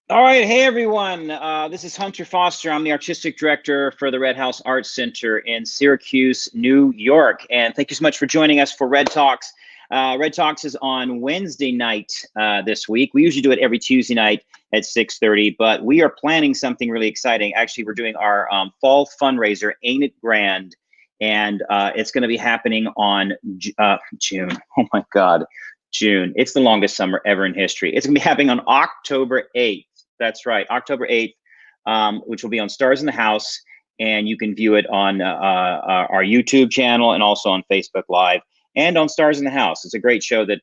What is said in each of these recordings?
All right, hey everyone. This is Hunter Foster. I'm the artistic director for the Red House Arts Center in Syracuse, New York. And thank you so much for joining us for Red Talks. Red Talks is on Wednesday night this week. We usually do it every Tuesday night at 6:30, but we are planning something really exciting. Actually, we're doing our fall fundraiser, Ain't It Grand? And it's going to be happening on June. Oh my God, June. It's the longest summer ever in history. It's going to be happening on October 8th. That's right, October 8th, which will be on Stars in the House, and you can view it on our YouTube channel and also on Facebook Live and on Stars in the House. It's a great show that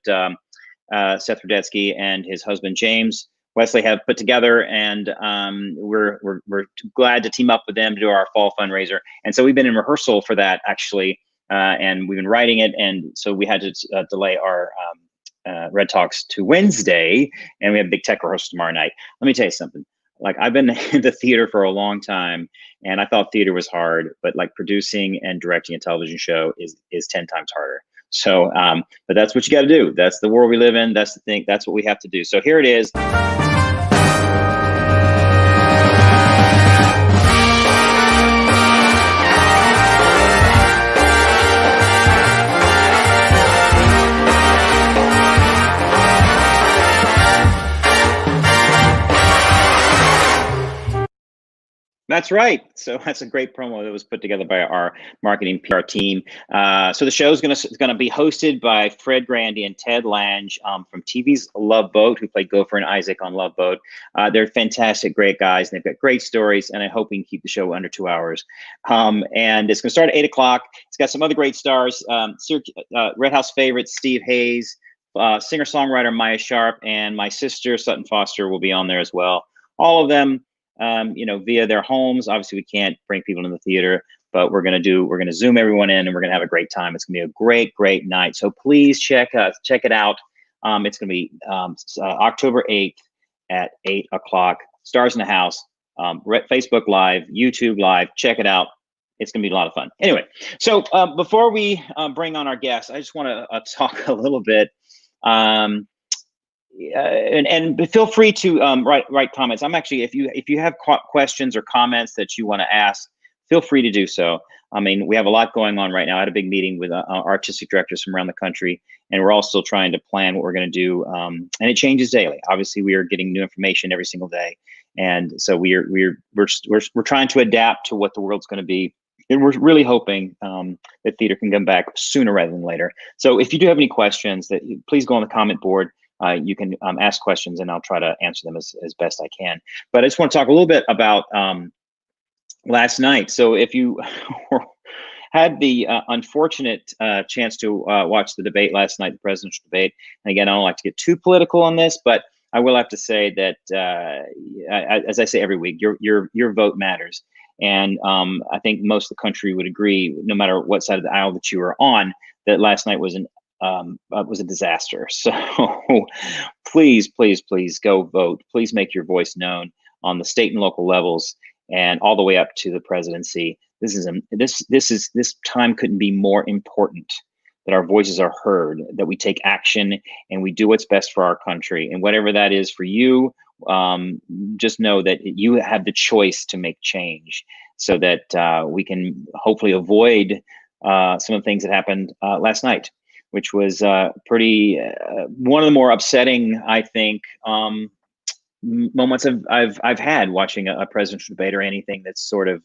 Seth Rudetsky and his husband James Wesley have put together, and we're glad to team up with them to do our fall fundraiser. And so we've been in rehearsal for that actually, and we've been writing it, and so we had to delay our Red Talks to Wednesday, and we have a big tech rehearsal tomorrow night. Let me tell you something. Like, I've been in the theater for a long time, and I thought theater was hard, but like producing and directing a television show is 10 times harder. So, but that's what you got to do. That's the world we live in. That's the thing. That's what we have to do. So here it is. That's right. So that's a great promo that was put together by our marketing PR team. So the show is gonna be hosted by Fred Grandy and Ted Lange from TV's Love Boat, who played Gopher and Isaac on Love Boat. They're fantastic, great guys, and they've got great stories. And I hope we can keep the show under 2 hours. And it's gonna start at 8 o'clock. It's got some other great stars: Red House favorites Steve Hayes, singer-songwriter Maya Sharp, and my sister Sutton Foster will be on there as well. All of them via their homes. Obviously, we can't bring people in the theater, but we're gonna Zoom everyone in, and we're gonna have a great time. It's gonna be a great night. So please check it out. It's gonna be October 8th at 8 o'clock. Stars in the House, Facebook Live, YouTube Live. Check it out. It's gonna be a lot of fun. Anyway, so before we bring on our guests, I just want to talk a little bit. And feel free to write comments. I'm actually, if you have questions or comments that you want to ask, feel free to do so. I mean, we have a lot going on right now. I had a big meeting with artistic directors from around the country, and we're all still trying to plan what we're going to do. And it changes daily. Obviously, we are getting new information every single day, and so we're trying to adapt to what the world's going to be. And we're really hoping that theater can come back sooner rather than later. So if you do have any questions, please go on the comment board. You can ask questions, and I'll try to answer them as best I can. But I just want to talk a little bit about last night. So if you had the unfortunate chance to watch the debate last night, the presidential debate, and again, I don't like to get too political on this, but I will have to say that, as I say every week, your vote matters. And I think most of the country would agree, no matter what side of the aisle that you were on, that last night was a disaster. So please go vote. Please make your voice known on the state and local levels, and all the way up to the presidency. This time couldn't be more important, that our voices are heard, that we take action, and we do what's best for our country. And whatever that is for you, just know that you have the choice to make change, so that we can hopefully avoid some of the things that happened last night, which was pretty one of the more upsetting, I think, moments I've had watching a presidential debate or anything that's sort of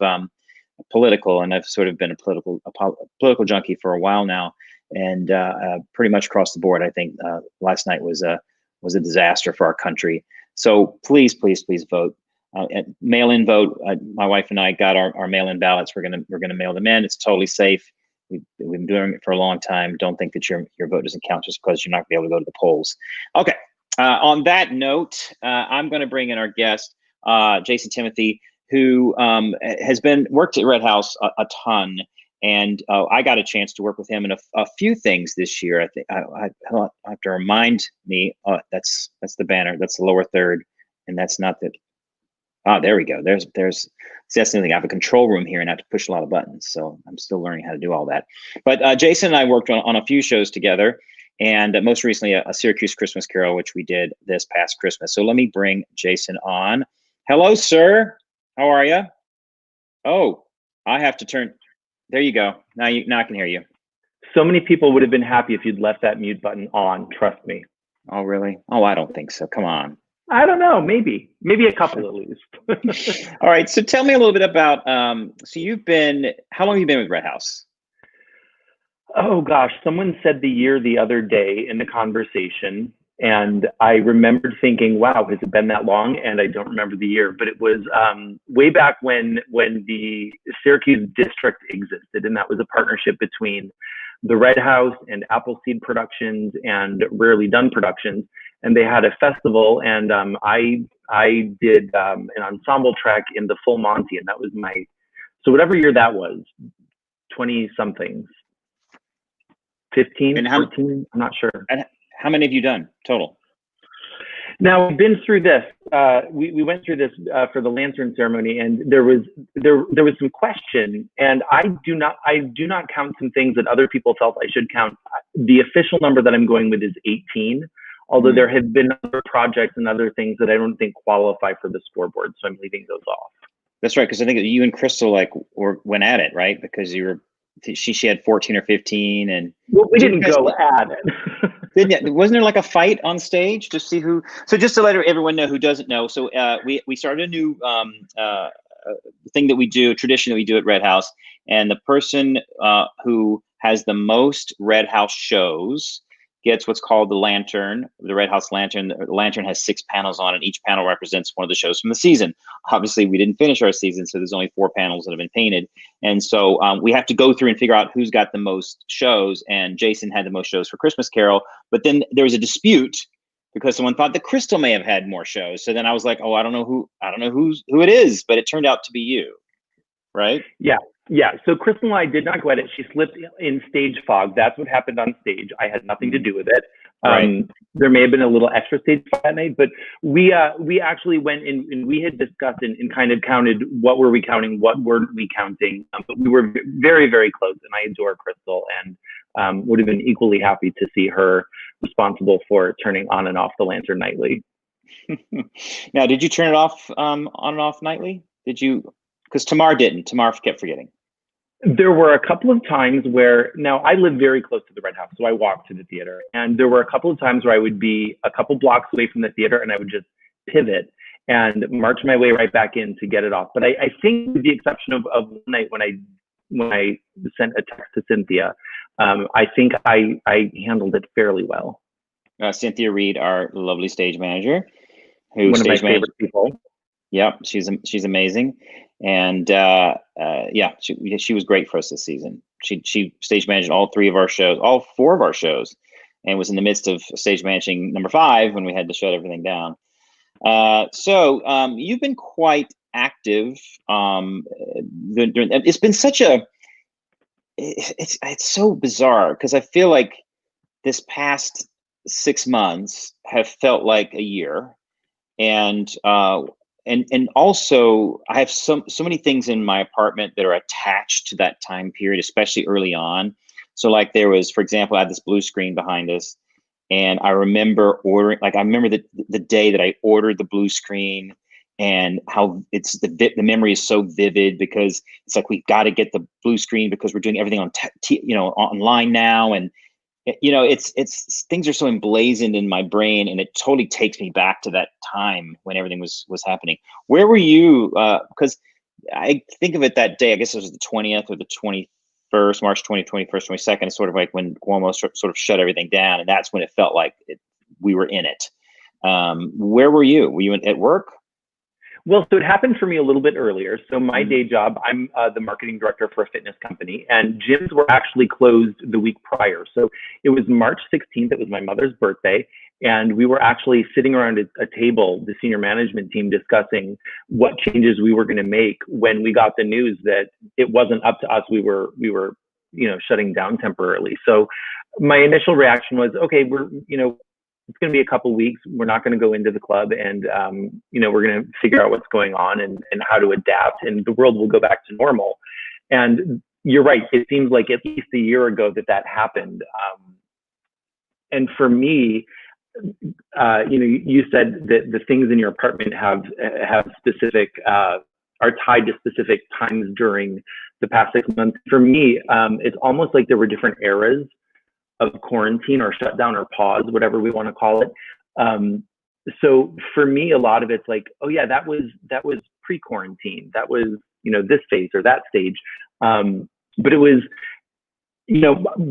political. And I've sort of been a political junkie for a while now, and pretty much across the board, I think last night was a disaster for our country. So please vote. Mail-in vote. My wife and I got our mail-in ballots. We're gonna mail them in. It's totally safe. We've been doing it for a long time. Don't think that your vote doesn't count just because you're not going to be able to go to the polls. Okay. On that note, I'm going to bring in our guest, Jason Timothy, who has worked at Red House a ton, and I got a chance to work with him in a few things this year. I think I have to remind me. That's the banner. That's the lower third, and that's not the. Ah, there we go. See, that's the thing. I have a control room here and I have to push a lot of buttons. So I'm still learning how to do all that. But Jason and I worked on a few shows together. and most recently a Syracuse Christmas Carol, which we did this past Christmas. So let me bring Jason on. Hello, sir. How are you? Oh, I have to turn. There you go. Now I can hear you. So many people would have been happy if you'd left that mute button on. Trust me. Oh, really? Oh, I don't think so. Come on. I don't know. Maybe a couple at least. All right. So tell me a little bit about. So how long have you been with Red House? Oh gosh, someone said the year the other day in the conversation, and I remembered thinking, "Wow, has it been that long?" And I don't remember the year, but it was way back when the Syracuse district existed, and that was a partnership between the Red House and Appleseed Productions and Rarely Done Productions, and they had a festival, and I did an ensemble track in the Full Monty, and that was so whatever year that was, 20 somethings. 15, 14, I'm not sure. And how many have you done total? Now we've been through this. We went through this for the lantern ceremony, and there was some question, and I do not count some things that other people felt I should count. The official number that I'm going with is 18, although there have been other projects and other things that I don't think qualify for the scoreboard, so I'm leaving those off. That's right, because I think you and Crystal went at it, right? Because she had 14 or 15, and we didn't go at it. Wasn't there like a fight on stage to see who? So just to let everyone know who doesn't know, so we started a new thing that we do, a tradition that we do at Red House, and the person who has the most Red House shows gets what's called the lantern, the Red House lantern. The lantern has 6 panels on it. Each panel represents one of the shows from the season. Obviously, we didn't finish our season, so there's only 4 panels that have been painted. And so we have to go through and figure out who's got the most shows. And Jason had the most shows for Christmas Carol. But then there was a dispute because someone thought that Crystal may have had more shows. So then I was like, oh, I don't know who it is, but it turned out to be you, right? Yeah. So Crystal and I did not go at it. She slipped in stage fog. That's what happened on stage. I had nothing to do with it. Right. There may have been a little extra stage fog that night, but we actually went in and we had discussed and kind of counted what were we counting, what weren't we counting. But we were very, very close, and I adore Crystal and would have been equally happy to see her responsible for turning on and off the lantern nightly. Now, did you turn it off on and off nightly? Did you? Because Tamar didn't. Tamar kept forgetting. There were a couple of times where, now I live very close to the Red House, so I walk to the theater. And there were a couple of times where I would be a couple blocks away from the theater and I would just pivot and march my way right back in to get it off. But I think with the exception of one night when I sent a text to Cynthia, I think I handled it fairly well. Cynthia Reed, our lovely stage manager, who one of my favorite people. Yep, she's amazing, and yeah, she was great for us this season. She stage managed all 4 of our shows, and was in the midst of stage managing number 5 when we had to shut everything down. So you've been quite active. It's been such a it's so bizarre because I feel like this past 6 months have felt like a year, and also I have so many things in my apartment that are attached to that time period, especially early on. So like there was, for example, I had this blue screen behind us, and I remember I remember the day that I ordered the blue screen, and how it's the memory is so vivid because it's like we've got to get the blue screen because we're doing everything on online now, and it's things are so emblazoned in my brain, and it totally takes me back to that time when everything was happening. Where were you? Because I think of it that day, I guess it was the 20th or the 21st, March 21st, 22nd, sort of like when Cuomo sort of shut everything down, and that's when it felt like we were in it. Where were you? Were you at work? Well, so it happened for me a little bit earlier. So my day job, I'm the marketing director for a fitness company, and gyms were actually closed the week prior. So it was March 16th. It was my mother's birthday. And we were actually sitting around a table, the senior management team, discussing what changes we were going to make when we got the news that it wasn't up to us. We were shutting down temporarily. So my initial reaction was, okay, it's going to be a couple weeks. We're not going to go into the club, and we're going to figure out what's going on and how to adapt, and the world will go back to normal. And you're right. It seems like at least a year ago that happened. and for me, you said that the things in your apartment have specific are tied to specific times during the past 6 months. For me, it's almost like there were different eras of quarantine or shutdown or pause, whatever we want to call it. So for me, a lot of it's like, oh yeah, that was pre-quarantine. That was, this phase or that stage. But it was,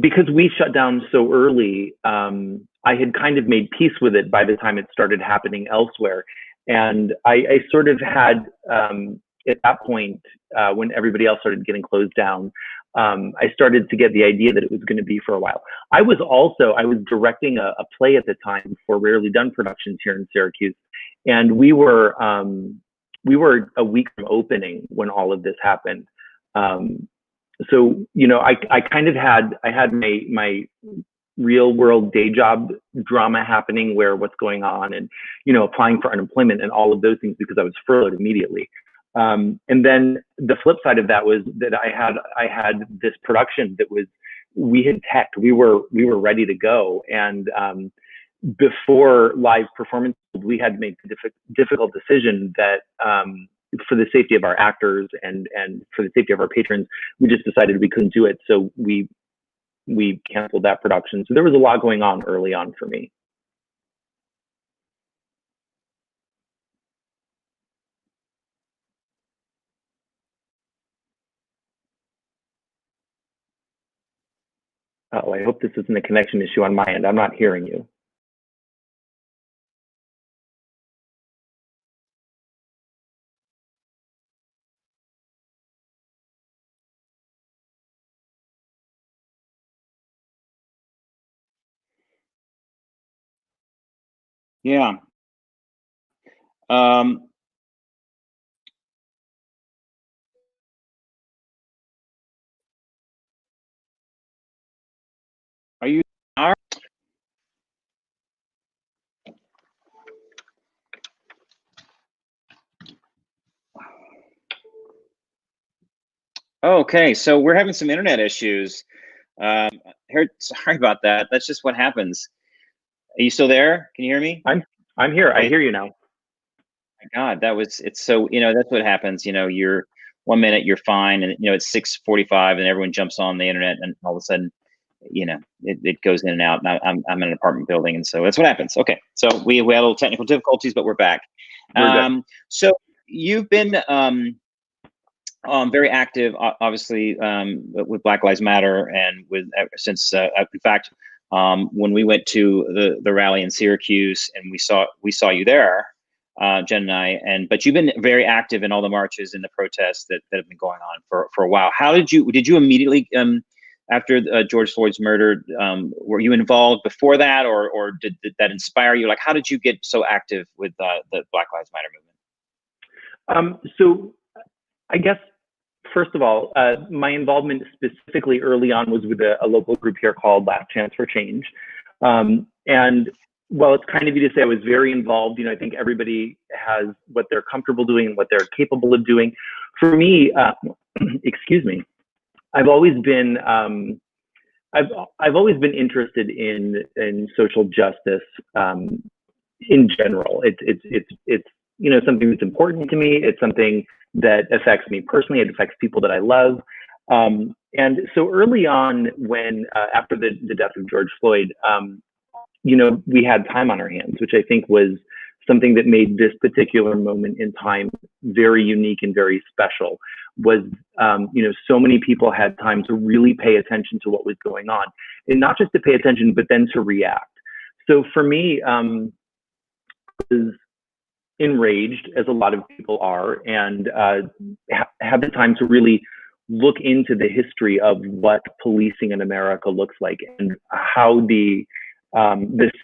because we shut down so early, I had kind of made peace with it by the time it started happening elsewhere. And I sort of had, at that point, when everybody else started getting closed down, I started to get the idea that it was going to be for a while. I was directing a play at the time for Rarely Done Productions here in Syracuse. And we were a week from opening when all of this happened. So, I kind of had my real world day job drama happening where what's going on and, applying for unemployment and all of those things because I was furloughed immediately. And then the flip side of that was that I had this production that we had teched, we were ready to go. And, before live performance, we had to make the difficult decision that, for the safety of our actors and for the safety of our patrons, we just decided we couldn't do it. So we canceled that production. So there was a lot going on early on for me. Oh, I hope this isn't a connection issue on my end. I'm not hearing you. Yeah. Are you? Okay, so we're having some internet issues. Sorry about that. That's just what happens. Are you still there? Can you hear me? I'm here. I hear you now. My God, it's so, that's what happens. You're 1 minute you're fine, and it's 6:45, and everyone jumps on the internet, and all of a sudden, it goes in and out. And I'm in an apartment building, and so that's what happens. Okay, so we had a little technical difficulties, but we're back. So you've been very active, obviously, with Black Lives Matter, and since in fact, when we went to the rally in Syracuse, and we saw you there, Jen and I, but you've been very active in all the marches and the protests that have been going on for a while. How did you immediately, after George Floyd's murder, were you involved before that, or did that inspire you? Like, how did you get so active with the Black Lives Matter movement? So I guess, first of all, my involvement specifically early on was with a local group here called Last Chance for Change. And while it's kind of you to say I was very involved, I think everybody has what they're comfortable doing and what they're capable of doing. For me, excuse me, I've always been interested in social justice in general. It's something that's important to me. It's something that affects me personally. It affects people that I love. And so early on, when after the death of George Floyd, we had time on our hands, which I think was something that made this particular moment in time very unique and very special. Was so many people had time to really pay attention to what was going on, and not just to pay attention, but then to react. So for me, I was enraged, as a lot of people are, and have the time to really look into the history of what policing in America looks like, and how the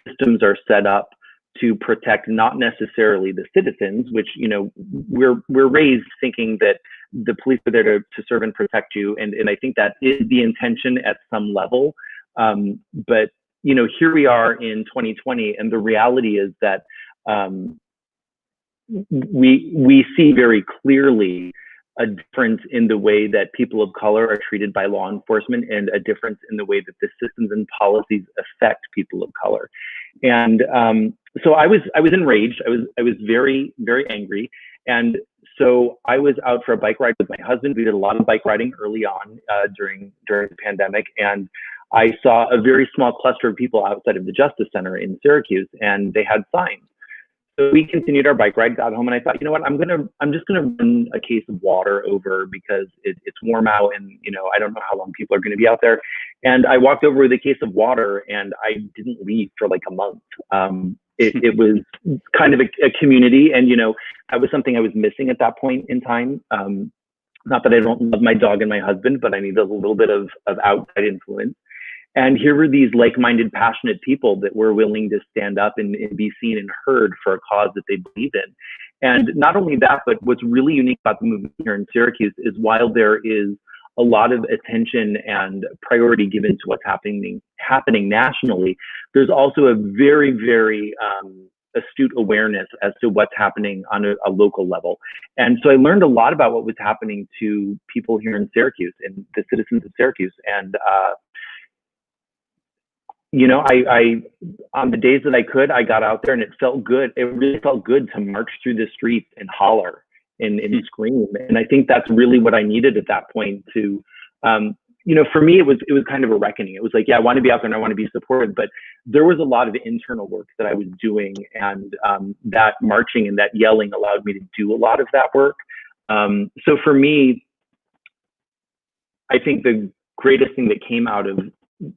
systems are set up to protect not necessarily the citizens, which we're raised thinking that the police are there to serve and protect you, and I think that is the intention at some level. But here we are in 2020, and the reality is that we see very clearly a difference in the way that people of color are treated by law enforcement, and a difference in the way that the systems and policies affect people of color. And so I was enraged. I was very, very angry. And so I was out for a bike ride with my husband. We did a lot of bike riding early on during the pandemic, and I saw a very small cluster of people outside of the Justice Center in Syracuse, and they had signs. So we continued our bike ride, got home, and I thought, you know what, I'm just gonna run a case of water over, because it's warm out, and I don't know how long people are going to be out there. And I walked over with a case of water, and I didn't leave for like a month. It was kind of a community, and that was something I was missing at that point in time. Not that I don't love my dog and my husband, but I needed a little bit of outside influence. And here were these like-minded, passionate people that were willing to stand up and be seen and heard for a cause that they believe in. And not only that, but what's really unique about the movement here in Syracuse is, while there is a lot of attention and priority given to what's happening nationally, there's also a very, very astute awareness as to what's happening on a local level. And so I learned a lot about what was happening to people here in Syracuse and the citizens of Syracuse. And I on the days that I could, I got out there, and it felt good. It really felt good to march through the streets and holler and scream. And I think that's really what I needed at that point to, for me, it was kind of a reckoning. It was like, yeah, I want to be out there and I want to be supported, but there was a lot of internal work that I was doing, and that marching and that yelling allowed me to do a lot of that work. So for me, I think the greatest thing that came out of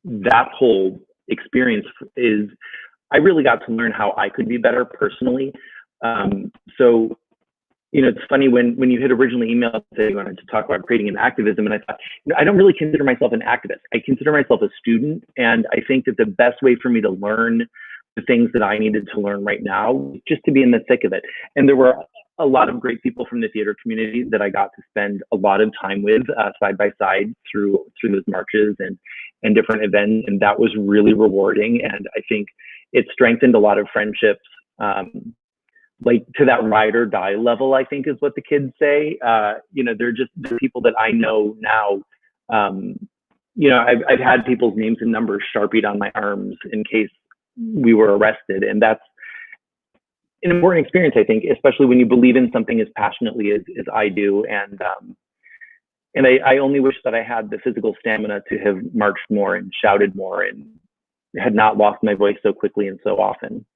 that whole experience is I really got to learn how I could be better personally. So, it's funny when you had originally emailed saying you wanted to talk about creating an activism, and I thought, I don't really consider myself an activist. I consider myself a student, and I think that the best way for me to learn the things that I needed to learn right now was just to be in the thick of it. And there were a lot of great people from the theater community that I got to spend a lot of time with side by side through those marches and different events. And that was really rewarding. And I think it strengthened a lot of friendships, like to that ride or die level, I think is what the kids say. They're people that I know now. I've had people's names and numbers Sharpied on my arms in case we were arrested. And that's an important experience, I think, especially when you believe in something as passionately as I do. And I only wish that I had the physical stamina to have marched more and shouted more and had not lost my voice so quickly and so often.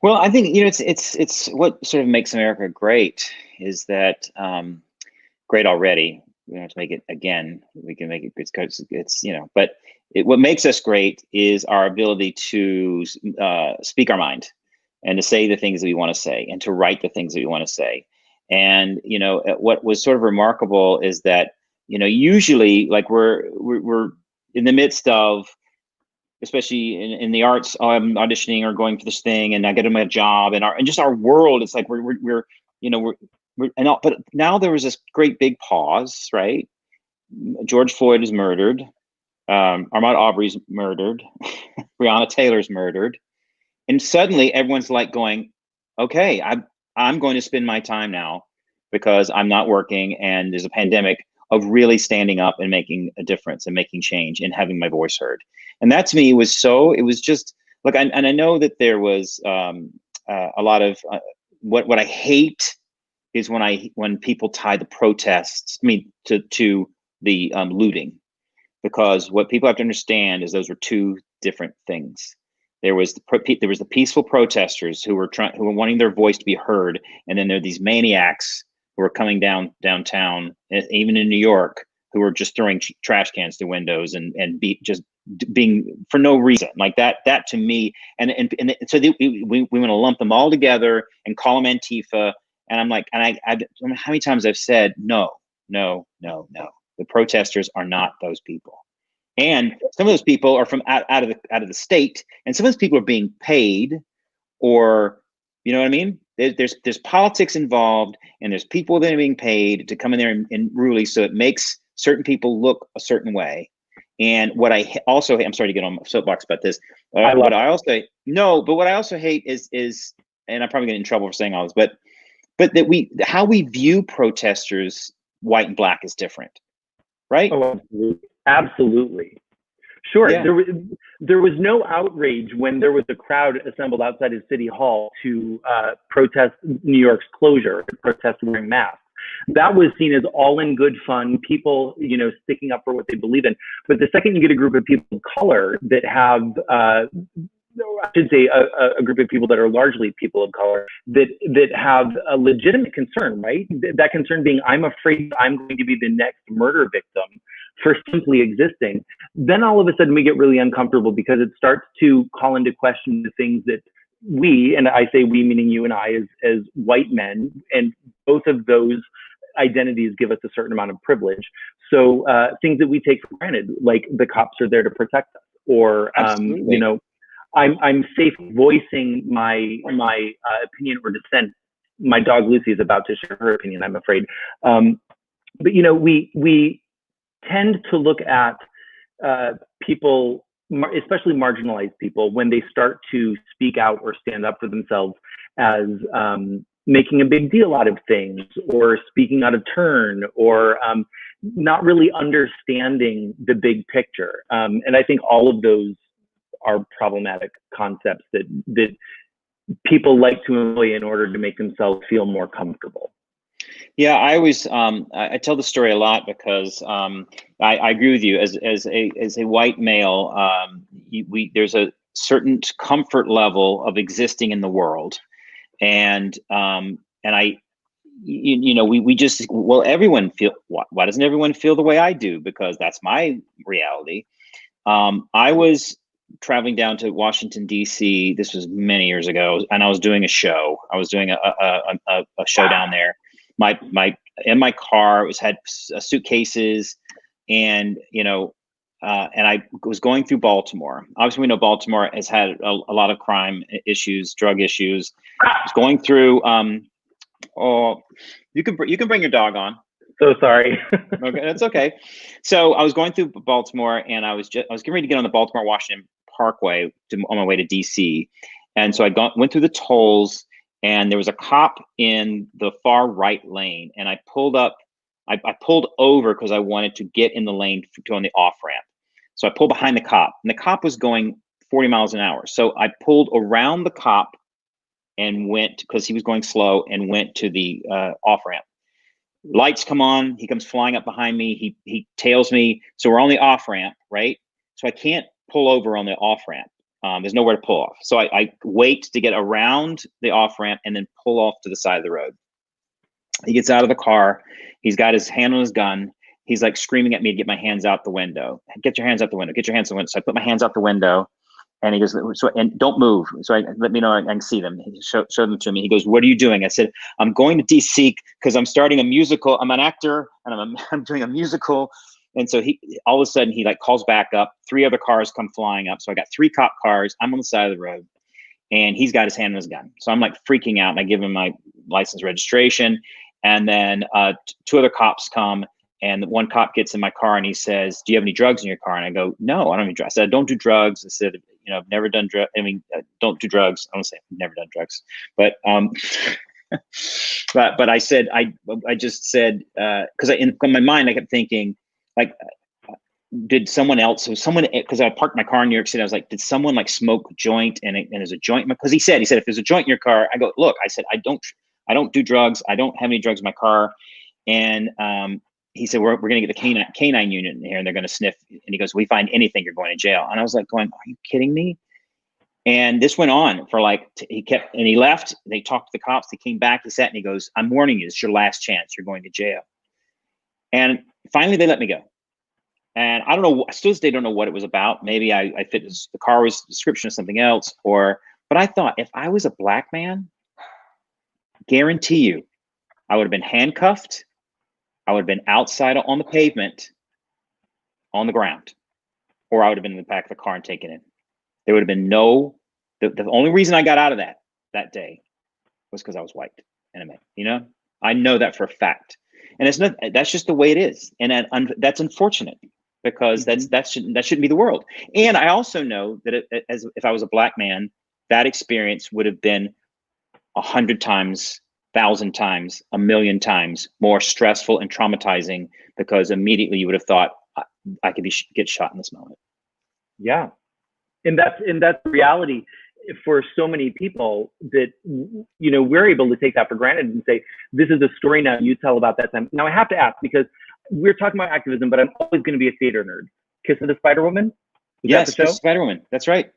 Well, I think, it's what sort of makes America great is that great already. We don't have to make it again. We can make it because it's, but what makes us great is our ability to speak our mind, and to say the things that we want to say, and to write the things that we want to say. And, what was sort of remarkable is that, usually, like, we're in the midst of, especially in the arts, I'm auditioning or going for this thing, and I get my job, and just our world, it's like but now there was this great big pause, right? George Floyd is murdered. Ahmaud Arbery's murdered. Breonna Taylor's murdered. And suddenly everyone's like going, okay, I'm going to spend my time now, because I'm not working and there's a pandemic, of really standing up and making a difference and making change and having my voice heard. And that to me was it was just like, and I know that there was a lot of what I hate is when people tie the protests, to the looting, because what people have to understand is those were two different things. There was the peaceful protesters who were wanting their voice to be heard, and then there are these maniacs who were coming downtown, even in New York, who were just throwing trash cans through windows and being for no reason, like that. That to me, and so we want to lump them all together and call them Antifa. And I'm like, and I don't know how many times I've said no. The protesters are not those people. And some of those people are from out of the state, and some of those people are being paid, or you know what I mean? There's politics involved, and there's people that are being paid to come in there and really, so it makes certain people look a certain way. And what I also hate, I'm sorry to get on my soapbox about this. What I also hate is, and I'm probably getting in trouble for saying all this, but that how we view protesters white and black is different, right? Oh, absolutely. Absolutely. Sure. Yeah. There was no outrage when there was a crowd assembled outside of City Hall to protest New York's closure, to protest wearing masks. That was seen as all in good fun, people, sticking up for what they believe in. But the second you get a group of people of color that have, I should say, a group of people that are largely people of color that have a legitimate concern, right? That concern being, I'm afraid I'm going to be the next murder victim for simply existing. Then all of a sudden we get really uncomfortable because it starts to call into question the things that we, and I say we meaning you and I as white men, and both of those identities give us a certain amount of privilege. So things that we take for granted, like the cops are there to protect us, or I'm safe voicing my opinion or dissent. My dog Lucy is about to share her opinion, I'm afraid. But we tend to look at people, especially marginalized people, when they start to speak out or stand up for themselves as making a big deal out of things, or speaking out of turn, or not really understanding the big picture. And I think all of those are problematic concepts that people like to employ in order to make themselves feel more comfortable. Yeah, I always I tell the story a lot because I agree with you. As a white male, there's a certain comfort level of existing in the world, and we just, well, everyone feel, why doesn't everyone feel the way I do? Because that's my reality. I was traveling down to Washington, D.C. This was many years ago, and I was doing a show. I was doing a show down there. In my car, had suitcases, and and I was going through Baltimore. Obviously, we know Baltimore has had a lot of crime issues, drug issues. I was going through. Oh, you can bring your dog on. So sorry. Okay, that's okay. So I was going through Baltimore, and I was getting ready to get on the Baltimore Washington Parkway on my way to DC, and so I went through the tolls, and there was a cop in the far right lane, and I pulled up. I pulled over because I wanted to get in the lane to go on the off ramp. So I pulled behind the cop, and the cop was going 40 miles an hour. So I pulled around the cop and went, because he was going slow, and went to the off ramp. Lights come on. He comes flying up behind me. He tails me. So we're on the off ramp, right? So I can't pull over on the off ramp. There's nowhere to pull off. So I wait to get around the off ramp and then pull off to the side of the road. He gets out of the car. He's got his hand on his gun. He's like screaming at me to get my hands out the window. Get your hands out the window. Get your hands out the window. So I put my hands out the window, and he goes, and don't move. So let me know I can see them. He showed them to me. He goes, what are you doing? I said, I'm going to DC because I'm starting a musical. I'm an actor, and I'm doing a musical. And so all of a sudden he like calls back up. 3 other cars come flying up. So I got 3 cop cars. I'm on the side of the road, and he's got his hand on his gun. So I'm like freaking out, and I give him my license registration. And then 2 other cops come, and one cop gets in my car, and he says, do you have any drugs in your car? And I go, no, I don't have any drugs. I said, I don't do drugs. I said, I've never done drugs. Don't do drugs. I don't say I've never done drugs, but but I said, I just said, because in my mind I kept thinking, like, did someone else, because I parked my car in New York City, I was like, did someone like smoke a joint, and there's a joint? Because he said, if there's a joint in your car, I go, look, I said, I don't do drugs. I don't have any drugs in my car. And he said, we're going to get the canine unit in here, and they're going to sniff. And he goes, we find anything, you're going to jail. And I was like are you kidding me? And this went on for he left. They talked to the cops. They came back. He sat, and he goes, I'm warning you, it's your last chance. You're going to jail. And finally they let me go. And I don't know, I still to this day don't know what it was about. Maybe I fit the car was description of something else, but I thought, if I was a black man, guarantee you, I would have been handcuffed. I would have been outside on the pavement, on the ground, or I would have been in the back of the car and taken in. There would have been the only reason I got out of that day was because I was white and a man. I know that for a fact, and that's just the way it is, and that's unfortunate, because that shouldn't be the world. And I also know that if I was a black man, that experience would have been 100 times 1,000 times, 1,000,000 times more stressful and traumatizing, because immediately you would have thought, I could get shot in this moment. Yeah. And that's the reality for so many people, that, you know, we're able to take that for granted and say, this is a story now you tell about that time. Now I have to ask, because we're talking about activism, but I'm always going to be a theater nerd. Kiss of the Spider Woman? Yes, Kiss of the Spider Woman. That's right.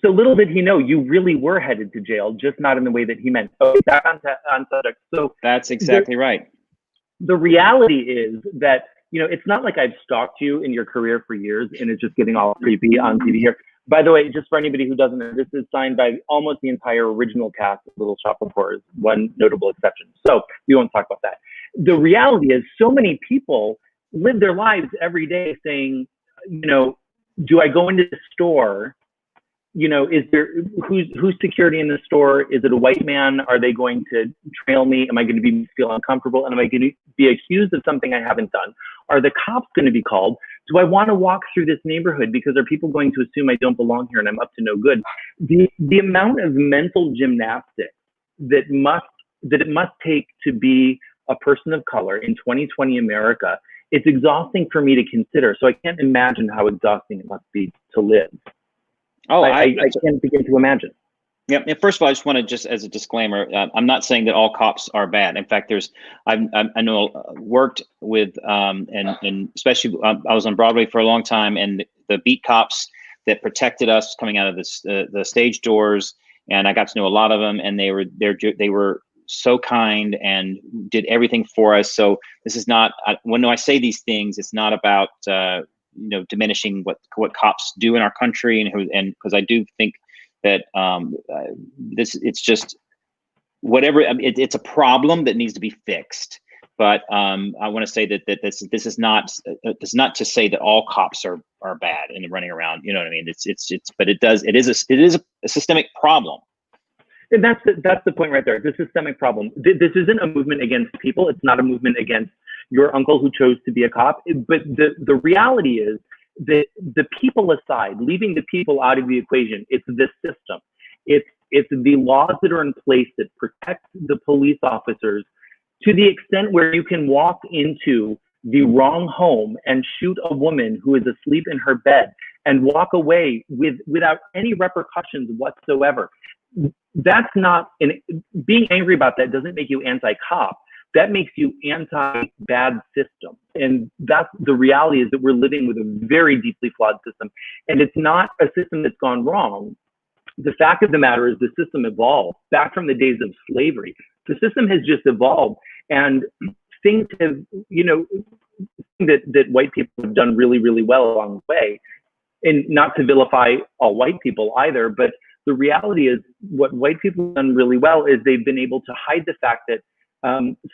So little did he know, you really were headed to jail, just not in the way that he meant. So back on subject. So that's exactly right. The reality is that, you know, it's not like I've stalked you in your career for years and it's just getting all creepy on TV here. By the way, just for anybody who doesn't know, this is signed by almost the entire original cast of Little Shop of Horrors, one notable exception. So we won't talk about that. The reality is, so many people live their lives every day saying, you know, do I go into the store? You know, is there, who's security in the store? Is it a white man? Are they going to trail me? Am I going to feel uncomfortable? And am I going to be accused of something I haven't done? Are the cops going to be called? Do I want to walk through this neighborhood because are people going to assume I don't belong here and I'm up to no good? The amount of mental gymnastics that it must take to be a person of color in 2020 America, it's exhausting for me to consider. So I can't imagine how exhausting it must be to live. Oh, I can't begin to imagine. Yeah. First of all, I just want to, just as a disclaimer, I'm not saying that all cops are bad. In fact, I know worked with and especially I was on Broadway for a long time, and the beat cops that protected us coming out of the stage doors, and I got to know a lot of them, and they were so kind and did everything for us. So this is not, when I say these things, it's not about you know, diminishing what cops do in our country, and because I do think that it's just whatever, it's a problem that needs to be fixed. But I want to say that this is not to say that all cops are bad and running around. You know what I mean? But it is a systemic problem. And that's the point right there. The systemic problem. This isn't a movement against people. It's not a movement against your uncle who chose to be a cop. But the reality is that the people aside, leaving the people out of the equation, it's the system. It's the laws that are in place that protect the police officers to the extent where you can walk into the wrong home and shoot a woman who is asleep in her bed and walk away without any repercussions whatsoever. That's not, being angry about that doesn't make you anti-cop. That makes you anti-bad system. And that's the reality, is that we're living with a very deeply flawed system. And it's not a system that's gone wrong. The fact of the matter is the system evolved back from the days of slavery. The system has just evolved, and things have, you know, that white people have done really, really well along the way. And not to vilify all white people either, but the reality is what white people have done really well is they've been able to hide the fact that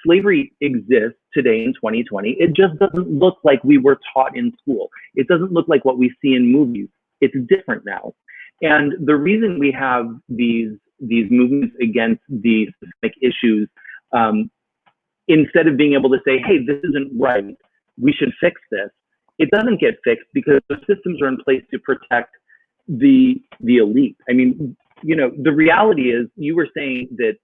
slavery exists today in 2020. It just doesn't look like we were taught in school. It doesn't look like what we see in movies. It's different now. And the reason we have these movements against these specific issues, instead of being able to say, hey, this isn't right, we should fix this, it doesn't get fixed because the systems are in place to protect the elite. I mean, you know, the reality is, you were saying that,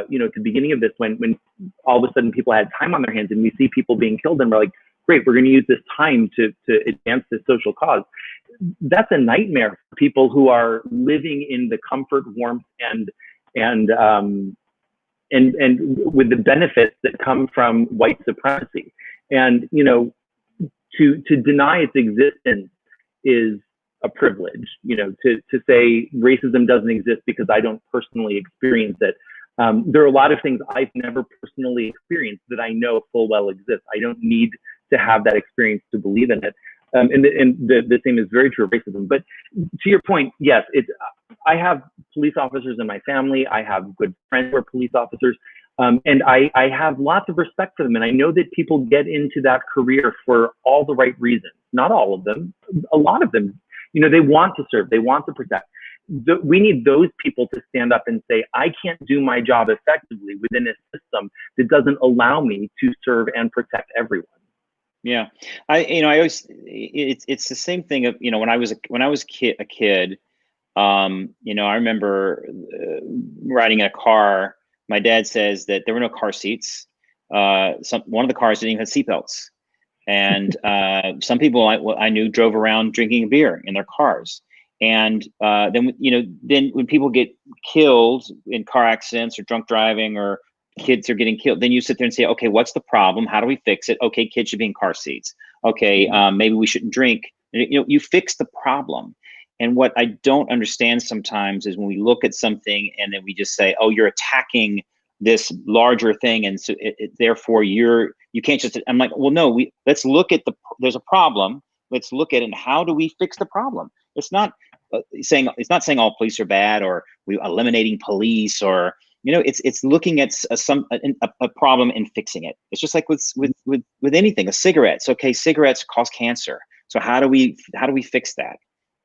you know, at the beginning of this, when all of a sudden people had time on their hands and we see people being killed and we're like, great, we're going to use this time to advance this social cause. That's a nightmare for people who are living in the comfort, warmth, and with the benefits that come from white supremacy. And, you know, to deny its existence is a privilege. You know, to say racism doesn't exist because I don't personally experience it. There are a lot of things I've never personally experienced that I know full well exist. I don't need to have that experience to believe in it. And the same is very true of racism. But to your point, yes, I have police officers in my family. I have good friends who are police officers. And I have lots of respect for them. And I know that people get into that career for all the right reasons. Not all of them, a lot of them, you know, they want to serve, they want to protect. We need those people to stand up and say, I can't do my job effectively within a system that doesn't allow me to serve and protect everyone. Yeah, I always, it's the same thing of, you know, when I was a kid, you know, I remember riding in a car My dad says that there were no car seats. One of the cars didn't even have seatbelts. And some people I knew drove around drinking beer in their cars. And then when people get killed in car accidents or drunk driving, or kids are getting killed, then you sit there and say, okay, what's the problem? How do we fix it? Okay, kids should be in car seats. Okay, maybe we shouldn't drink. You fix the problem. And what I don't understand sometimes is when we look at something and then we just say, oh, you're attacking this larger thing, and so therefore you can't just. I'm like, well, no, let's look at there's a problem. Let's look at it, and how do we fix the problem? It's not saying all police are bad, or we eliminating police, or it's looking at a problem and fixing it. It's just like with anything. A cigarettes, okay, cigarettes cause cancer, so how do we fix that?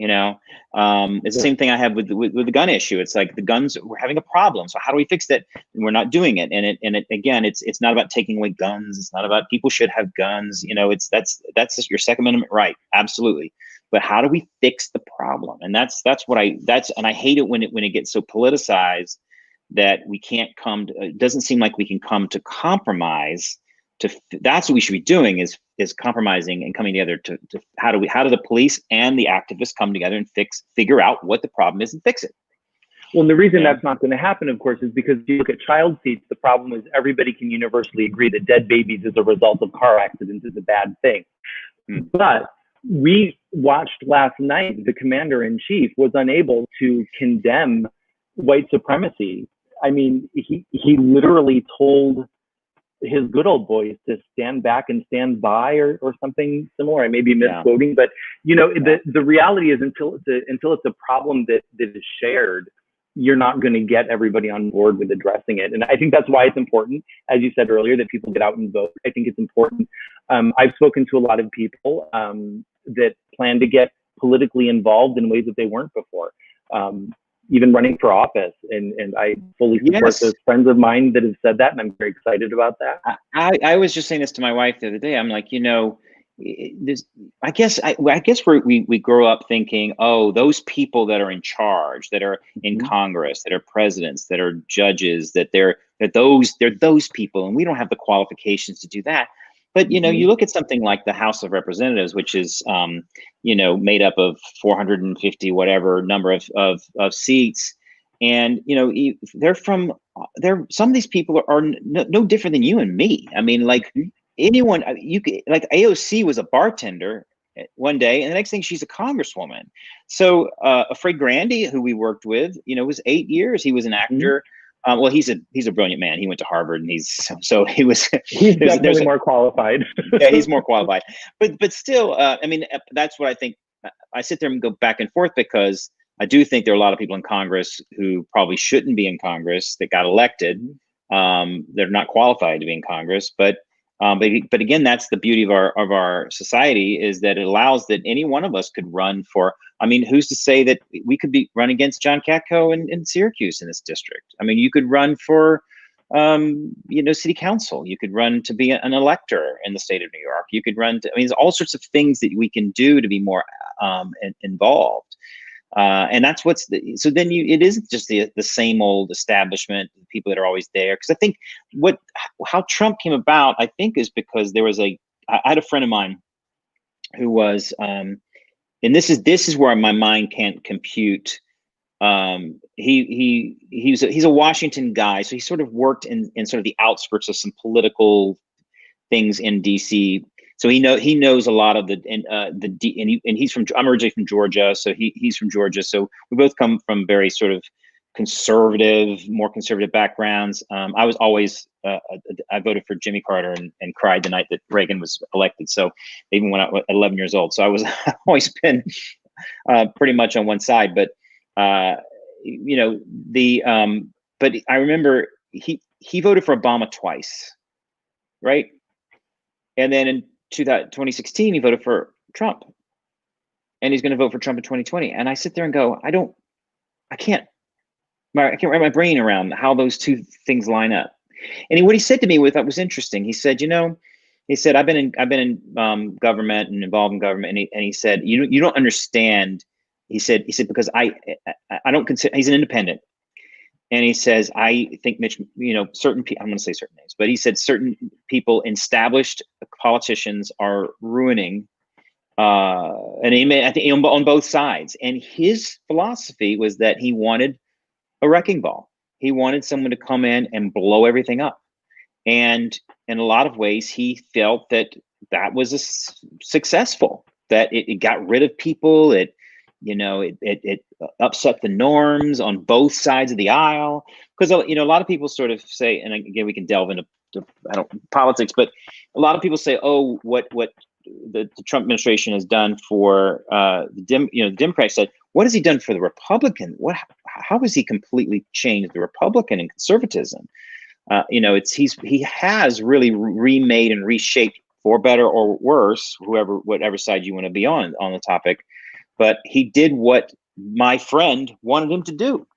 It's the same thing I have with the gun issue. It's like the guns, we're having a problem, so how do we fix that? And we're not doing it. And again, it's not about taking away guns. It's not about people should have guns. That's just your Second Amendment right, absolutely. But how do we fix the problem? And that's and I hate it when it gets so politicized that we can't it doesn't seem like we can come to compromise. That's what we should be doing, is compromising and coming together to how do the police and the activists come together and figure out what the problem is and fix it. Well, and the reason that's not going to happen, of course, is because if you look at child seats, the problem is everybody can universally agree that dead babies as a result of car accidents is a bad thing. But we watched last night, the commander-in-chief was unable to condemn white supremacy. I mean, he literally told his good old boys to stand back and stand by, or something similar. I may be misquoting, but the reality is until it's a problem that is shared, you're not going to get everybody on board with addressing it. And I think that's why it's important, as you said earlier, that people get out and vote. I think it's important. I've spoken to a lot of people that plan to get politically involved in ways that they weren't before. Even running for office, and I fully support those friends of mine that have said that, and I'm very excited about that. I was just saying this to my wife the other day. I'm like, I guess we grow up thinking, oh, those people that are in charge, that are in Congress, that are presidents, that are judges, that they're those people, and we don't have the qualifications to do that. But you look at something like the House of Representatives, which is made up of 450 whatever number of seats, and some of these people are no different than you and me. I mean, like anyone, like AOC was a bartender one day, and the next thing she's a congresswoman. So Fred Grandy, who we worked with, was 8 years. He was an actor. Well, he's a brilliant man. He went to Harvard, and he's definitely more qualified. Yeah, he's more qualified. But still, I mean, that's what I think. I sit there and go back and forth because I do think there are a lot of people in Congress who probably shouldn't be in Congress that got elected. They're not qualified to be in Congress, but again, that's the beauty of our society, is that it allows that any one of us could run for. I mean, who's to say that we could run against John Katko in Syracuse in this district? I mean, you could run for, city council. You could run to be an elector in the state of New York. You could run to. I mean, there's all sorts of things that we can do to be more involved. And that's so then it isn't just the same old establishment, the people that are always there. Because I think how Trump came about, I think, is because there was I had a friend of mine who was, and this is where my mind can't compute. He's a Washington guy, so he sort of worked in sort of the outskirts of some political things in DC. So he knows a lot of and he's from. I'm originally from Georgia, so he's from Georgia. So we both come from very sort of more conservative backgrounds. I was always I voted for Jimmy Carter and cried the night that Reagan was elected. So even when I was 11 years old, so I've always been pretty much on one side. But but I remember he voted for Obama twice, right? And then in 2016, he voted for Trump, and he's going to vote for Trump in 2020. And I sit there and go, I can't wrap my brain around how those two things line up. And what he said to me was interesting. He said, I've been in government and involved in government, and he said, you don't understand. He said because I don't consider, he's an independent. And he says, I think Mitch, certain people, I'm going to say certain names, but he said certain people, established politicians, are ruining, and he made, I think, on both sides. And his philosophy was that he wanted a wrecking ball. He wanted someone to come in and blow everything up. And in a lot of ways, he felt that that was successful, that it got rid of people. It upset the norms on both sides of the aisle. Because, a lot of people sort of say, and again, we can delve into politics, but a lot of people say, oh, what the Trump administration has done for the Democrats said, what has he done for the Republican? How has he completely changed the Republican and conservatism? He has really remade and reshaped, for better or worse, whatever side you want to be on the topic. But he did what my friend wanted him to do.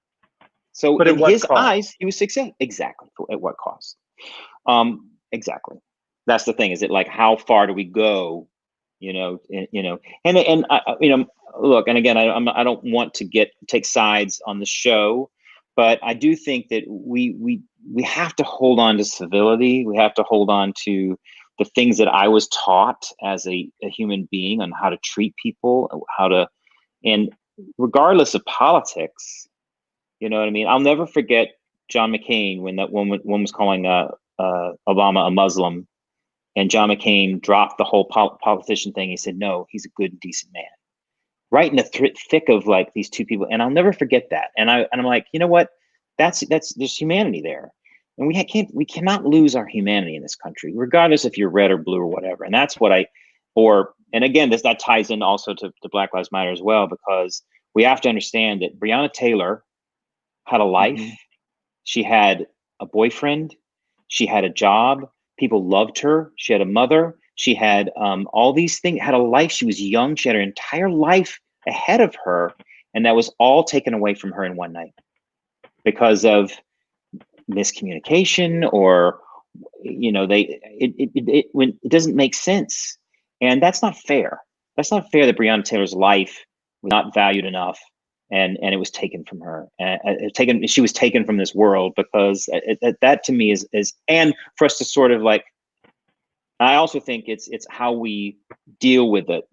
So in his eyes, he was successful. Exactly. At what cost? Exactly. That's the thing. Is it like, how far do we go? And look, and again, I don't want to take sides on the show, but I do think that we have to hold on to civility. We have to hold on to the things that I was taught as a human being on how to treat people, and regardless of politics, you know what I mean? I'll never forget John McCain when that woman was calling Obama a Muslim, and John McCain dropped the whole politician thing. He said, no, he's a good and decent man. Right in the thick of like these two people. And I'll never forget that. And I'm like, you know what? There's humanity there. And we cannot lose our humanity in this country, regardless if you're red or blue or whatever. And that's what and again, that ties in also to Black Lives Matter as well, because we have to understand that Breonna Taylor had a life. Mm-hmm. She had a boyfriend. She had a job. People loved her. She had a mother. She had all these things, had a life. She was young. She had her entire life ahead of her. And that was all taken away from her in one night because of miscommunication, or, it doesn't make sense. And that's not fair. That's not fair that Breonna Taylor's life was not valued enough, and it was taken from her. She was taken from this world, because that to me is, and for us to sort of like, I also think it's how we deal with it,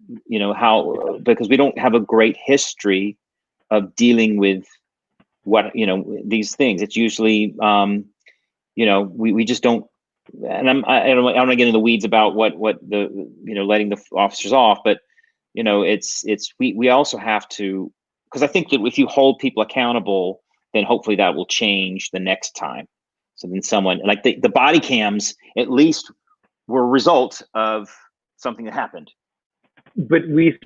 because we don't have a great history of dealing with these things. It's usually, we just don't, and I don't want to get into the weeds about what the, letting the officers off, but, we also have to, because I think that if you hold people accountable, then hopefully that will change the next time. So then someone, like the body cams, at least were a result of something that happened. But we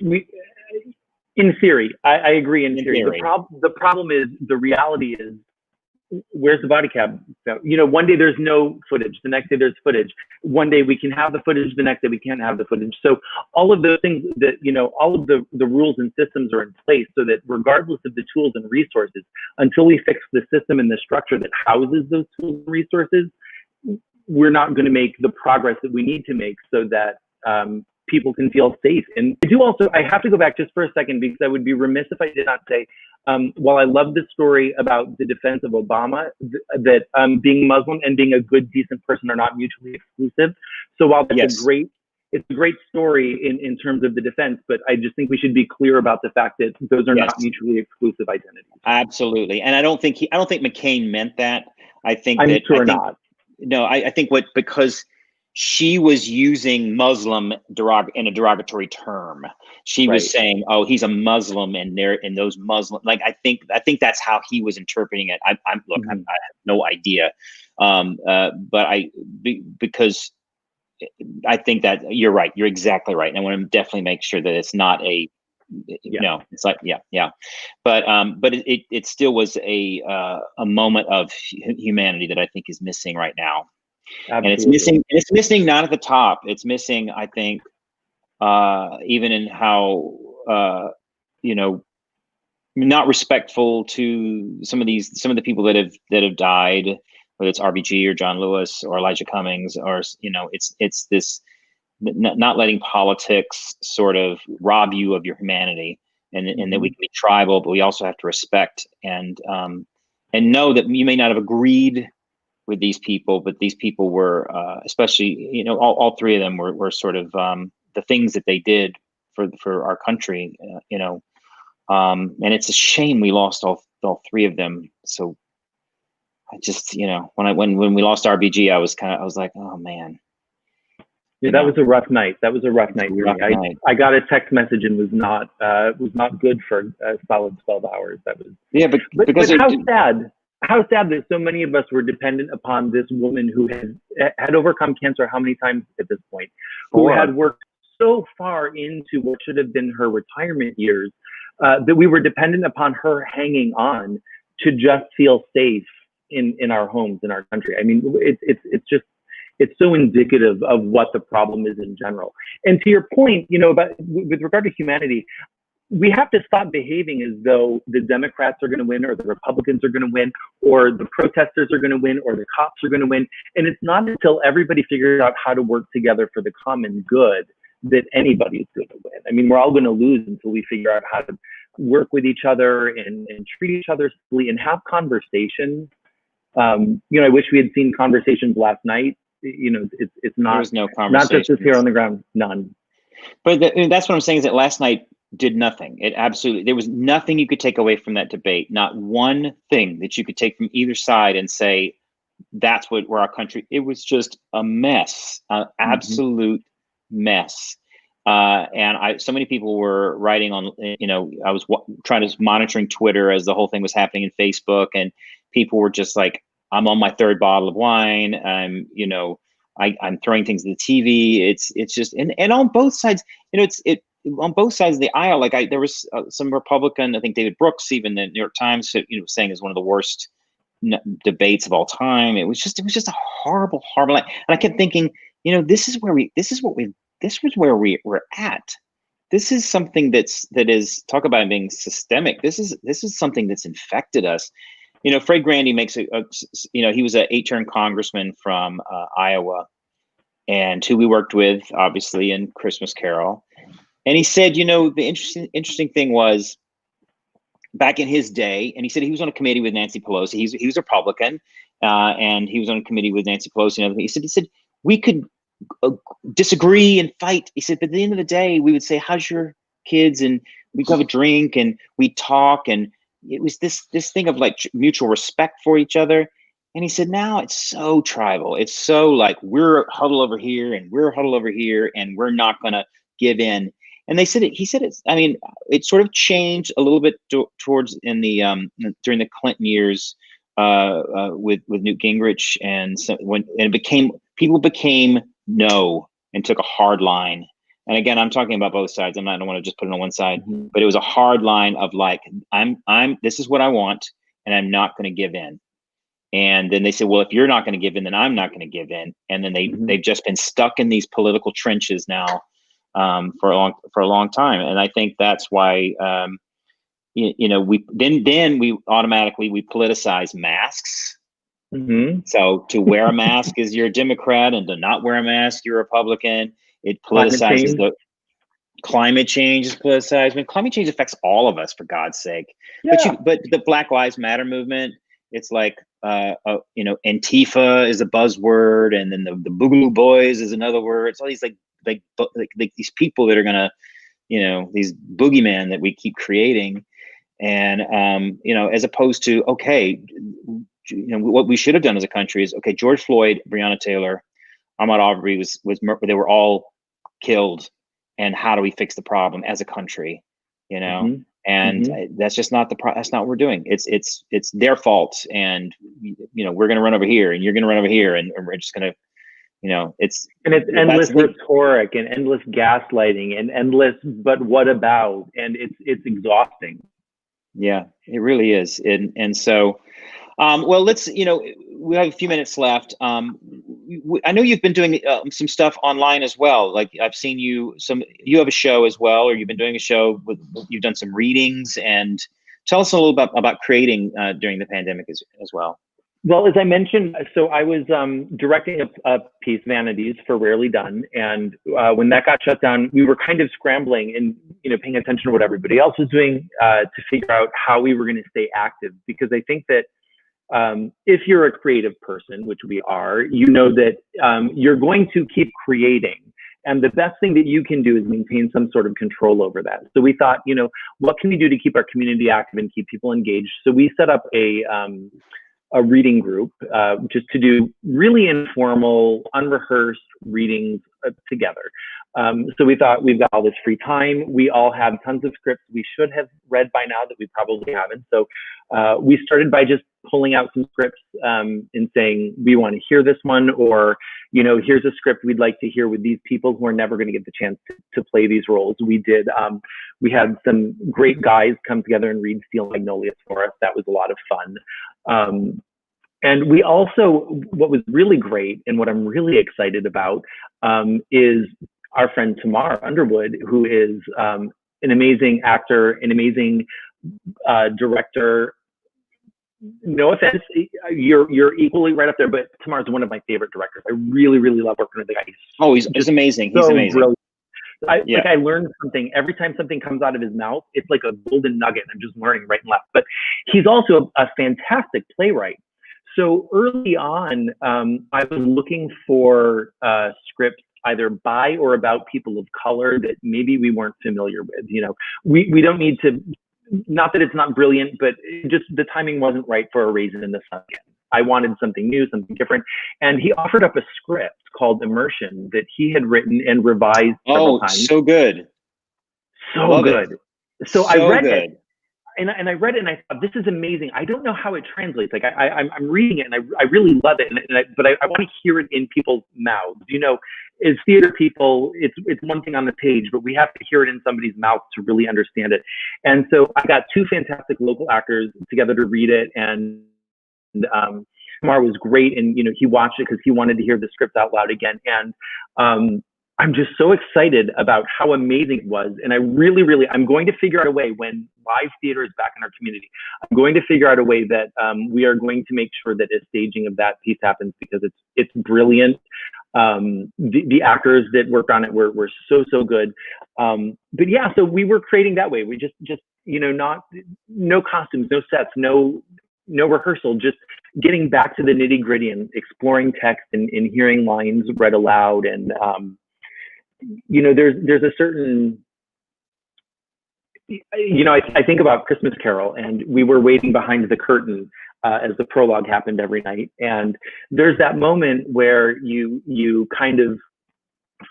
in theory, I agree. In theory. The problem is, the reality is, where's the body cam? One day there's no footage, the next day there's footage. One day we can have the footage, the next day we can't have the footage. So all of those things that, all of the rules and systems are in place, so that regardless of the tools and resources, until we fix the system and the structure that houses those tools and resources, we're not going to make the progress that we need to make, so that people can feel safe. And I have to go back just for a second, because I would be remiss if I did not say, while I love this story about the defense of Obama, that being Muslim and being a good, decent person are not mutually exclusive. So while that's yes. It's a great story in terms of the defense, but I just think we should be clear about the fact that those are yes. not mutually exclusive identities. Absolutely. And I don't think McCain meant that. I think not. No, I think because she was using Muslim in a derogatory term. She was saying, "Oh, he's a Muslim," and those Muslim, like I think that's how he was interpreting it. I have no idea, but because I think that you're right. You're exactly right, and I want to definitely make sure that it's not a. No, it's like but it still was a moment of humanity that I think is missing right now. Absolutely. And it's missing not at the top. It's missing, I think, even in how not respectful to some of the people that have died, whether it's RBG or John Lewis or Elijah Cummings, or it's this not letting politics sort of rob you of your humanity, and that we can be tribal, but we also have to respect and and know that you may not have agreed with these people, but these people were, especially, you know, all three of them were sort of the things that they did for our country, you know, and it's a shame we lost all three of them. So I just, you know, when we lost RBG, I was like, oh man. Yeah, that was a rough night. That was a rough night for me. I got a text message and was not good for a solid 12 hours. That was, yeah, but how sad that so many of us were dependent upon this woman who had overcome cancer how many times at this point, who had worked so far into what should have been her retirement years, that we were dependent upon her hanging on to just feel safe in our homes, in our country. I mean, it's so indicative of what the problem is in general. And to your point, you know, with regard to humanity, we have to stop behaving as though the Democrats are going to win, or the Republicans are going to win, or the protesters are going to win, or the cops are going to win. And it's not until everybody figures out how to work together for the common good that anybody is going to win. I mean, we're all going to lose until we figure out how to work with each other and treat each other civilly and have conversations. You know, I wish we had seen conversations last night. You know, it's not, there was no not just as here on the ground, none. But that's what I'm saying, is that last night did nothing. It absolutely, there was nothing you could take away from that debate. Not one thing that you could take from either side and say, that's where our country, it was just a mess, an absolute mess. And so many people were writing on, you know, I was monitoring Twitter as the whole thing was happening, in Facebook, and people were just like, I'm on my third bottle of wine. I'm, you know, I'm throwing things at the TV. It's just, and on both sides, you know, on both sides of the aisle. Like there was some Republican, I think David Brooks, even the New York Times, you know, saying is one of the worst debates of all time. It was just a horrible night. And I kept thinking, you know, this is where we're at. This is something that is, talk about being systemic. This is something that's infected us. You know, Fred Grandy makes you know, he was an 8-term congressman from Iowa, and who we worked with, obviously, in Christmas Carol. And he said, you know, the interesting thing was, back in his day, and he said he was on a committee with Nancy Pelosi. He was a Republican, and he was on a committee with Nancy Pelosi and other things. He said we could disagree and fight. He said, but at the end of the day, we would say, how's your kids? And we'd have a drink and we'd talk. And it was this thing of like mutual respect for each other. And he said, now it's so tribal. It's so like, we're huddled over here and we're huddled over here and we're not going to give in. And he said it's, I mean, it sort of changed a little bit towards during the Clinton years, with Newt Gingrich. And so people became no and took a hard line. And again, I'm talking about both sides. I don't want to just put it on one side, but it was a hard line of like, this is what I want, and I'm not going to give in. And then they said, well, if you're not going to give in, then I'm not going to give in. And then they've just been stuck in these political trenches now, for a long time. And I think that's why, you know, we automatically politicize masks. So to wear a mask is you're a Democrat, and to not wear a mask, you're a Republican. It politicizes climate change is politicized. I mean, climate change affects all of us, for God's sake. Yeah. But the Black Lives Matter movement, it's like, you know, Antifa is a buzzword, and then the Boogaloo Boys is another word. It's all these like these people that are gonna, you know, these boogeyman that we keep creating. And you know, as opposed to, okay, you know, what we should have done as a country is, okay, George Floyd, Breonna Taylor, Ahmaud Arbery they were all killed, and how do we fix the problem as a country, you know? And that's just not that's not what we're doing. It's their fault, and you know, we're going to run over here, and you're going to run over here, and we're just going to, you know, it's endless rhetoric and endless gaslighting and endless but what about, and it's exhausting. Yeah, it really is. And so, well, let's, you know, we have a few minutes left. I know you've been doing some stuff online as well. Like I've seen you have a show as well, or you've been doing a show you've done some readings, and tell us a little about creating during the pandemic as well. Well, as I mentioned, so I was directing a piece, Vanities, for Rarely Done. And when that got shut down, we were kind of scrambling and, you know, paying attention to what everybody else was doing to figure out how we were going to stay active. Because I think that if you're a creative person, which we are, you know that you're going to keep creating. And the best thing that you can do is maintain some sort of control over that. So we thought, you know, what can we do to keep our community active and keep people engaged? So we set up a reading group just to do really informal, unrehearsed readings together. So we thought, we've got all this free time. We all have tons of scripts we should have read by now that we probably haven't. So we started by just pulling out some scripts and saying, we want to hear this one, or, you know, here's a script we'd like to hear with these people who are never going to get the chance to play these roles. We did, we had some great guys come together and read Steel Magnolias for us. That was a lot of fun. And we also, what was really great and what I'm really excited about is our friend Tamar Underwood, who is an amazing actor, an amazing director. No offense, you're equally right up there, but Tamar's one of my favorite directors. I really, really love working with the guy. He's amazing. He's amazing. Brilliant. Like I learned something every time something comes out of his mouth. It's like a golden nugget. I'm just learning right and left. But he's also a fantastic playwright. So early on, I was looking for scripts either by or about people of color that maybe we weren't familiar with. You know, we don't need to, not that it's not brilliant, but just the timing wasn't right for A Raisin in the Sun again. I wanted something new, something different. And he offered up a script called Immersion that he had written and revised several times. So good. So Love good. It. So I read it. And I read it and I thought, this is amazing. I don't know how it translates. Like I'm reading it and I really love it. But I want to hear it in people's mouths. You know, as theater people, it's one thing on the page, but we have to hear it in somebody's mouth to really understand it. And so I got two fantastic local actors together to read it. And Tamar was great. And, you know, he watched it because he wanted to hear the script out loud again. And I'm just so excited about how amazing it was. And I really, I'm going to figure out a way when live theater is back in our community, I'm going to figure out a way that we are going to make sure that a staging of that piece happens, because it's brilliant. The actors that worked on it were so good. But yeah, so we were creating that way. We just, you know, no costumes, no sets, no rehearsal, just getting back to the nitty gritty and exploring text and hearing lines read aloud. And, you know, there's a certain, you know, I think about Christmas Carol, and we were waiting behind the curtain as the prologue happened every night. And there's that moment where you kind of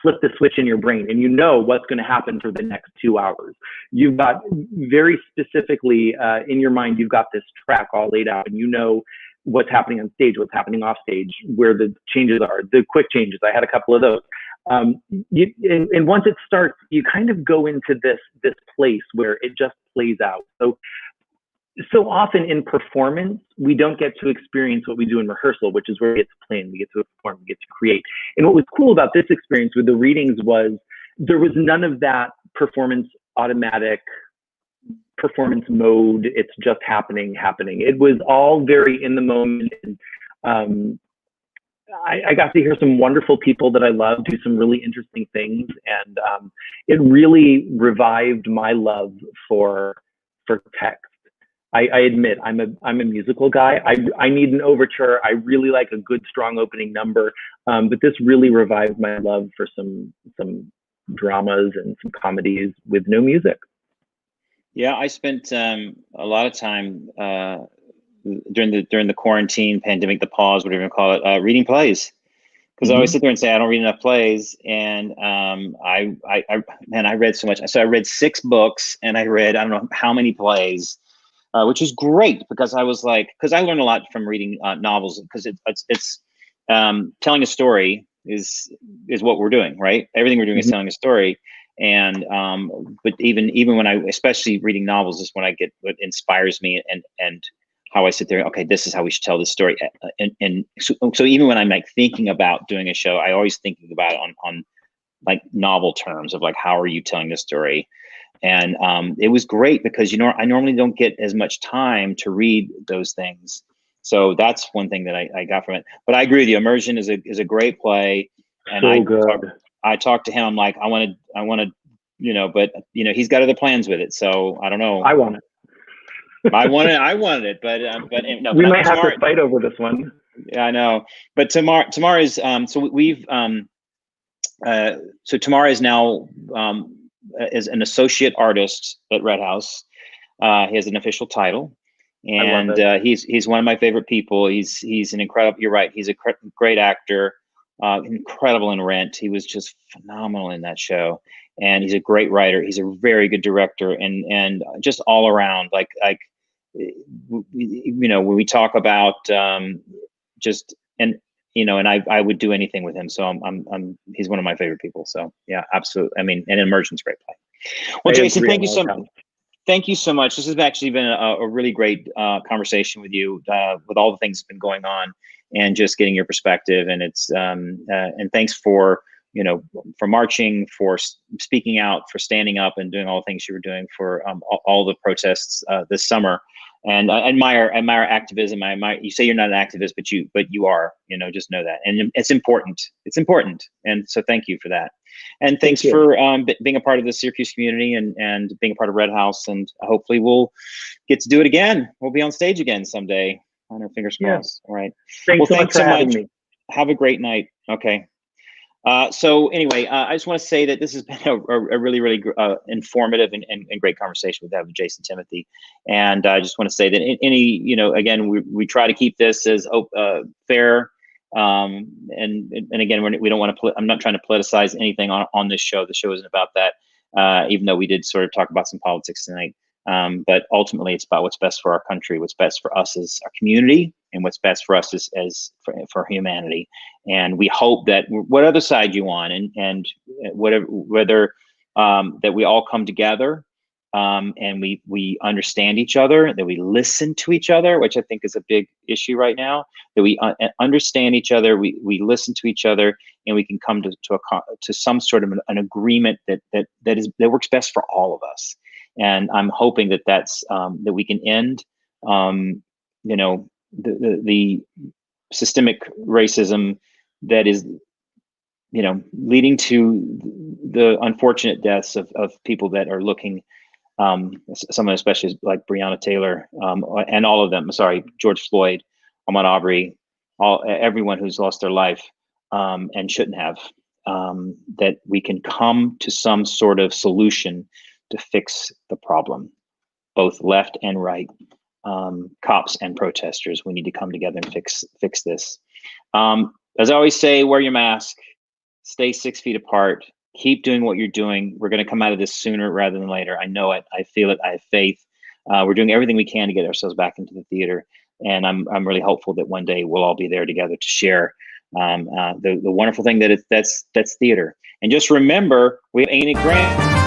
flip the switch in your brain and you know what's going to happen for the next 2 hours. You've got very specifically in your mind, you've got this track all laid out, and you know what's happening on stage, what's happening off stage, where the changes are, the quick changes. I had a couple of those. And once it starts, you kind of go into this place where it just plays out. So often in performance, we don't get to experience what we do in rehearsal, which is where we get to plan, we get to perform, we get to create. And what was cool about this experience with the readings was there was none of that automatic performance mode. It's just happening. It was all very in the moment. And, I got to hear some wonderful people that I love do some really interesting things, and it really revived my love for text. I admit I'm a musical guy. I need an overture. I really like a good, strong opening number, but this really revived my love for some dramas and some comedies with no music. Yeah, I spent a lot of time during the quarantine, pandemic, the pause, whatever you call it, reading plays, because I always sit there and say I don't read enough plays, and I read so much. So I read 6 books, and I read I don't know how many plays, which is great, because I was like, because I learned a lot from reading novels, because it's telling a story is what we're doing, right? Everything we're doing is telling a story. And but even when I, especially reading novels, is when I get what inspires me, and how I sit there, okay, this is how we should tell this story. And so even when I'm like thinking about doing a show, I always thinking about it on like novel terms of like, how are you telling this story? And it was great, because, you know, I normally don't get as much time to read those things. So that's one thing that I got from it. But I agree with you. Immersion is a great play. And So I talked to him. I'm like, I want to, you know, but, you know, he's got other plans with it. So I don't know. I want it. I wanted it, but no. We But might have tomorrow, to fight over this one. yeah, I know. But tomorrow is so we've so Tamara is now is an associate artist at Red House. He has an official title, and he's one of my favorite people. He's an incredible. You're right. He's a great actor. Incredible in Rent. He was just phenomenal in that show, and he's a great writer. He's a very good director, and just all around you know, when we talk about just and I would do anything with him. So he's one of my favorite people. So yeah, absolutely. I mean, and Immersion's a great play. Well, Jason, thank you so much. Thank you so much. This has actually been a really great conversation with you, with all the things that's been going on, and just getting your perspective. And it's and thanks for for marching, for speaking out, for standing up, and doing all the things you were doing for all the protests this summer. And I admire activism. You say you're not an activist, but you are. Just know that, and it's important. It's important, and so thank you for that. And thanks for being a part of the Syracuse community and being a part of Red House. And hopefully we'll get to do it again. We'll be on stage again someday. On our fingers crossed. All right. Thanks so much. Have a great night. Okay. So anyway, I just want to say that this has been a really, really informative and great conversation with Jason Timothy. And I just want to say that again, we try to keep this as fair. And again, we don't want to. I'm not trying to politicize anything on this show. The show isn't about that. Even though we did sort of talk about some politics tonight. But ultimately, it's about what's best for our country, what's best for us as a community, and what's best for us as for humanity. And we hope that whatever side you on, and whether that we all come together, and we understand each other, that we listen to each other, which I think is a big issue right now. That we understand each other, we listen to each other, and we can come to some sort of an agreement that works best for all of us. And I'm hoping that we can end, the systemic racism that is, leading to the unfortunate deaths of people that are looking, someone especially like Breonna Taylor, and all of them. Sorry, George Floyd, Ahmaud Arbery, everyone who's lost their life, and shouldn't have. That we can come to some sort of solution to fix the problem, both left and right, cops and protesters. We need to come together and fix this. As I always say, wear your mask, stay 6 feet apart, keep doing what you're doing. We're going to come out of this sooner rather than later. I know it. I feel it. I have faith. We're doing everything we can to get ourselves back into the theater, and I'm really hopeful that one day we'll all be there together to share the wonderful thing that's theater. And just remember, we have Ain't It Grand.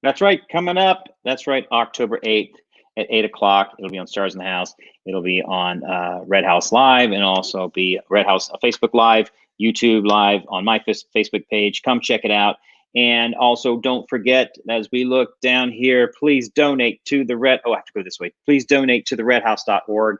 That's right, coming up. That's right, October 8th at 8 o'clock. It'll be on Stars in the House. It'll be on Red House Live, and also be Red House Facebook Live, YouTube Live, on my Facebook page. Come check it out. And also, don't forget, as we look down here, please donate to the Red. Oh, I have to go this way. Please donate to the redhouse.org.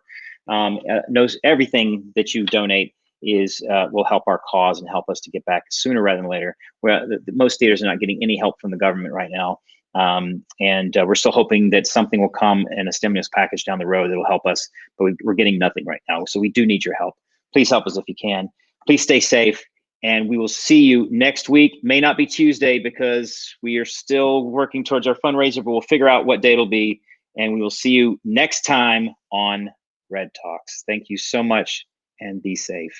Knows everything that you donate will help our cause and help us to get back sooner rather than later. Where most theaters are not getting any help from the government right now. And we're still hoping that something will come in a stimulus package down the road that will help us, but we're getting nothing right now. So we do need your help. Please help us if you can. Please stay safe, and we will see you next week. May not be Tuesday because we are still working towards our fundraiser, but we'll figure out what day it'll be, and we will see you next time on Red Talks. Thank you so much, and be safe.